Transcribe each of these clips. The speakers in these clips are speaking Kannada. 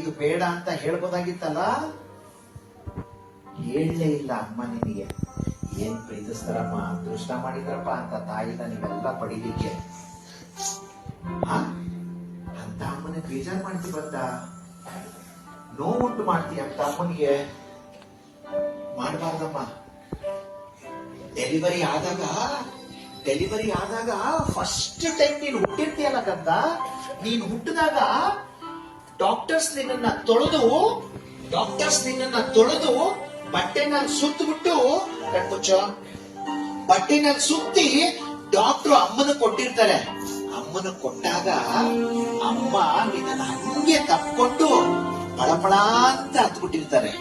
ಇದು ಬೇಡ ಅಂತ ಹೇಳ್ಬೋದಾಗಿತ್ತಲ್ಲ, ಹೇಳಲೇ ಇಲ್ಲ ಅಮ್ಮ. ನಿನಗೆ ಏನ್ ಪ್ರೀತಿಸ್ತಾರಮ್ಮ, ಅದೃಷ್ಟ ಮಾಡಿದ್ರಪ್ಪ ಅಂತ ತಾಯಿನ ನೀವೆಲ್ಲ ಪಡಿಲಿಕ್ಕೆ. ಅಂತ ಅಮ್ಮನ ಬೇಜಾರ್ ಮಾಡ್ತಿ ಬಂದ, ನೋವುಂಟು ಮಾಡ್ತಿ ಅಂತ ಅಮ್ಮನಿಗೆ. ಮಾಡಬಾರ್ದಮ್ಮ. ಡೆಲಿವರಿ ಆದಾಗ ಫಸ್ಟ್ ಟೈಮ್ ನೀನು ಹುಟ್ಟಿರ್ತೀಯಲ್ಲ ಕಂದ, ನೀನು ಹುಟ್ಟಿದಾಗ ಡಾಕ್ಟರ್ಸ್ ನಿನ್ನನ್ನ ತೊಳೆದು ಬಟ್ಟೆನಲ್ಲಿ ಸುತ್ತಬಿಟ್ಟು, ಕಣ್ಮುಚ್ಚೋ, ಬಟ್ಟೆನಲ್ಲಿ ಸುತ್ತಿ ಡಾಕ್ಟ್ರು ಅಮ್ಮನ ಕೊಟ್ಟಿರ್ತಾರೆ. ಅಮ್ಮನ ಕೊಟ್ಟಾಗ ಅಮ್ಮ ನಿನ್ನ ಹಂಗೆ ತಪ್ಕೊಂಡು ಪಳಪಳ ಅಂತ ಹತ್ಬಿಟ್ಟಿರ್ತಾರೆ.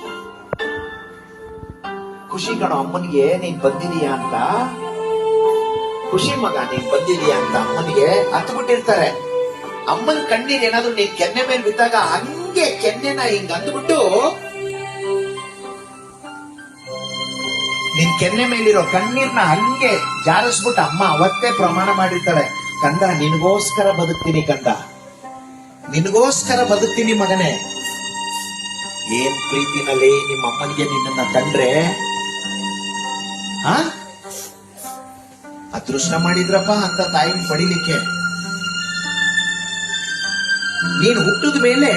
ಖುಷಿ ಕಣೋ ಅಮ್ಮನಿಗೆ ನೀನ್ ಬಂದಿದೀಯಾ ಅಂತ, ಖುಷಿ ಮಗ ನೀನ್ ಬಂದಿದೀಯಾ ಅಂತ ಅಮ್ಮನಿಗೆ ಹತ್ಬಿಟ್ಟಿರ್ತಾರೆ. ಅಮ್ಮನ ಕಣ್ಣೀರ್ ಏನಾದ್ರು ನೀನ್ ಕೆನ್ನೆ ಮೇಲೆ ಬಿದ್ದಾಗ ಹಂಗೆ ಕೆನ್ನೆನ ಹಿಂಗ್ ಅಂದ್ಬಿಟ್ಟು, ನಿನ್ ಕೆನ್ನೆ ಮೇಲಿರೋ ಕಣ್ಣೀರ್ನ ಹಂಗೆ ಜಾರಿಸ್ಬಿಟ್ಟು ಅಮ್ಮ ಅವತ್ತೇ ಪ್ರಮಾಣ ಮಾಡಿರ್ತಾಳೆ, ಕಂದ ನಿನಗೋಸ್ಕರ ಬದುಕ್ತೀನಿ, ಕಂದ ನಿನಗೋಸ್ಕರ ಬದುಕ್ತೀನಿ ಮಗನೇ. ಏನ್ ಪ್ರೀತಿನಲ್ಲಿ ನಿಮ್ಮ ಅಮ್ಮನಿಗೆ ನಿನ್ನನ್ನ ಕಂಡ್ರೆ ಅದೃಷ್ಟ ಮಾಡಿದ್ರಪ್ಪ ಅಂತ ತಾಯಿನ ಪಡಿಲಿಕ್ಕೆ. ನೀನು ಹುಟ್ಟಿದ ಮೇಲೆ